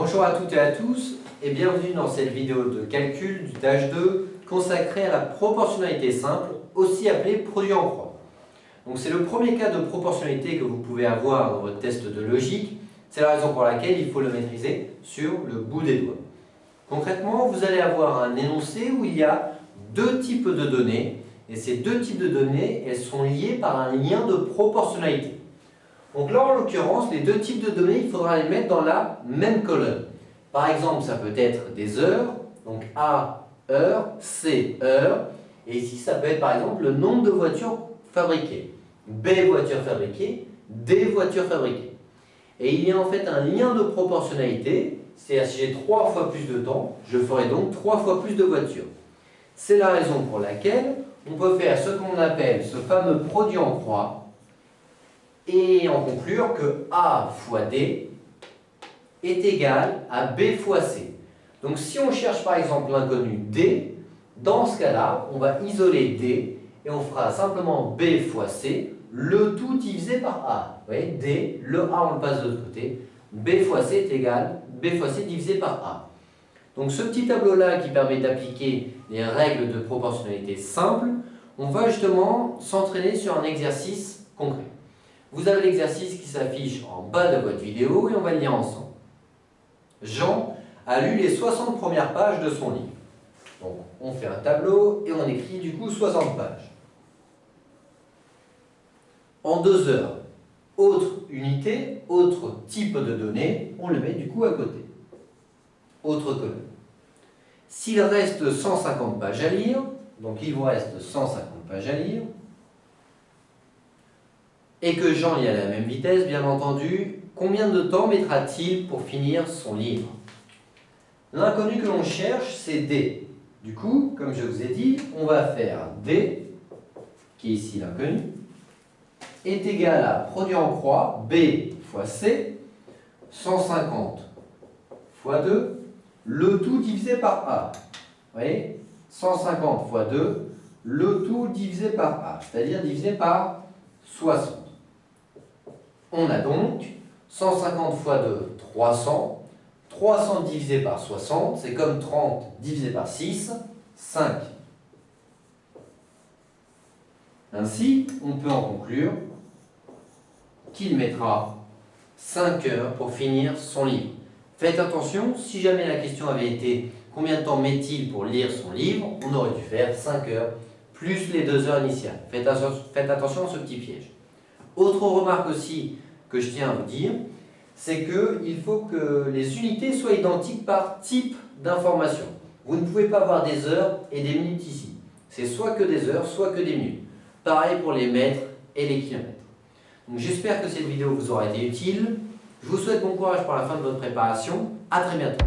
Bonjour à toutes et à tous et bienvenue dans cette vidéo de calcul du tâche 2 consacrée à la proportionnalité simple, aussi appelée produit en croix. Donc c'est le premier cas de proportionnalité que vous pouvez avoir dans votre test de logique. C'est la raison pour laquelle il faut le maîtriser sur le bout des doigts. Concrètement, vous allez avoir un énoncé où il y a deux types de données et ces deux types de données, elles sont liées par un lien de proportionnalité. Donc là, en l'occurrence, les deux types de données, il faudra les mettre dans la même colonne. Par exemple, ça peut être des heures, donc A, heure, C, heure. Et ici, ça peut être par exemple le nombre de voitures fabriquées. B, voitures fabriquées, D, voitures fabriquées. Et il y a en fait un lien de proportionnalité, c'est-à-dire si j'ai 3 fois plus de temps, je ferai donc 3 fois plus de voitures. C'est la raison pour laquelle on peut faire ce qu'on appelle ce fameux produit en croix, et en conclure que A fois D est égal à B fois C. Donc si on cherche par exemple l'inconnu D, dans ce cas-là, on va isoler D et on fera simplement B fois C, le tout divisé par A. Vous voyez, D, le A on le passe de l'autre côté, B fois C est égal B fois C divisé par A. Donc ce petit tableau-là qui permet d'appliquer les règles de proportionnalité simple, on va justement s'entraîner sur un exercice concret. Vous avez l'exercice qui s'affiche en bas de votre vidéo et on va le lire ensemble. Jean a lu les 60 premières pages de son livre. Donc on fait un tableau et on écrit du coup 60 pages. En 2 heures, autre unité, autre type de données, on le met du coup à côté. Autre colonne. S'il reste 150 pages à lire, donc il vous reste 150 pages à lire, et que Jean lit à la même vitesse, bien entendu, combien de temps mettra-t-il pour finir son livre? L'inconnu que l'on cherche, c'est D. Du coup, comme je vous ai dit, on va faire D, qui est ici l'inconnu, est égal à produit en croix, B fois C, 150 fois 2, le tout divisé par A. Vous voyez, 150 fois 2, le tout divisé par A, c'est-à-dire divisé par 60. On a donc 150 fois 2, 300. 300 divisé par 60, c'est comme 30 divisé par 6, 5. Ainsi, on peut en conclure qu'il mettra 5 heures pour finir son livre. Faites attention, si jamais la question avait été combien de temps met-il pour lire son livre, on aurait dû faire 5 heures plus les 2 heures initiales. Faites attention à ce petit piège. Autre remarque aussi que je tiens à vous dire, c'est qu'il faut que les unités soient identiques par type d'information. Vous ne pouvez pas avoir des heures et des minutes ici. C'est soit que des heures, soit que des minutes. Pareil pour les mètres et les kilomètres. Donc j'espère que cette vidéo vous aura été utile. Je vous souhaite bon courage pour la fin de votre préparation. À très bientôt.